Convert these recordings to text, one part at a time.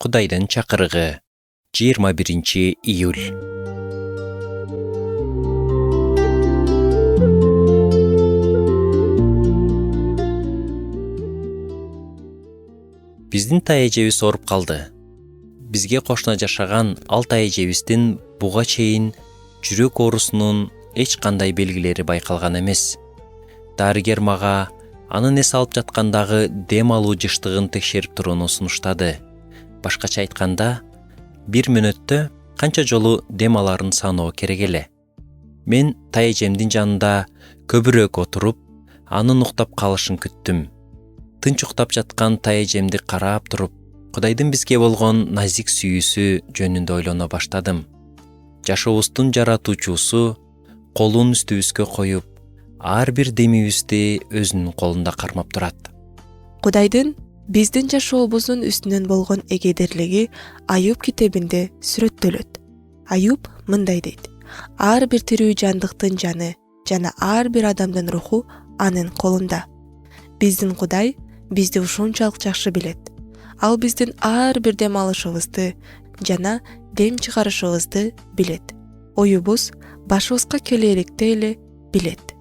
Кудайдын чакырыгы 21-июль. Биздин тай эжебиз ооруп калды. Бизге кошуна жашаган ал тай эжебиздин буга чейин жүрөк оорусунун эч кандай белгилери байкалган эмес. Дарыгер мага анын эс алып жаткандагы дем алуу жыштыгын текшерип турууну сунуштады. Башкача айтканда, 1 мүнөттө канча жолу дем аларын саноо керек эле. Мен тай эжемдин жанында көбүрөөк отуруп, анын уктап калышын күттүм. Тынч уктап жаткан тай эжемди карап туруп, Кудайдын бизге болгон назик сүйүүсү жөнүндө ойлоно баштадым. Жашообуздун жаратуучусу колун үстүбүзгө коюп, ар бир демибизди өзүнүн колунда кармап турат. Кудайдын биздин жашообуздун үстүнөн болгон эгедерлиги Аюб китебинде сүрөттөлөт. Аюб мындай дейт: ар бир тирүү жандыктын жаны жана ар бир адамдын руху анын колунда. Биздин Кудай бизди ушунчалык жакшы билет. Ал биздин ар бир дем алышыбызды жана дем чыгарышыбызды билет. Оюбуз башыбызга келеректе эле билет.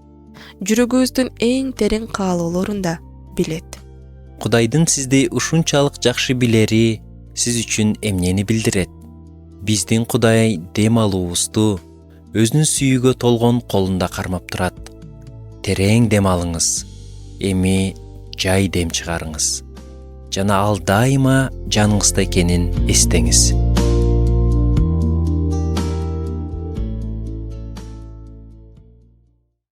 Жүрөгүбүздүн эң терең каалоолорун да билет. Кудайдын сизди ушунчалык жакшы билери сиз үчүн эмнени билдирет? Биздин Кудай дем алуубузду өзүнүн сүйүүгө толгон колунда кармап турат. Терең дем алыңыз. Эми жай дем чыгарыңыз. Жана ал дайыма жаныңызда экенин эстеңиз.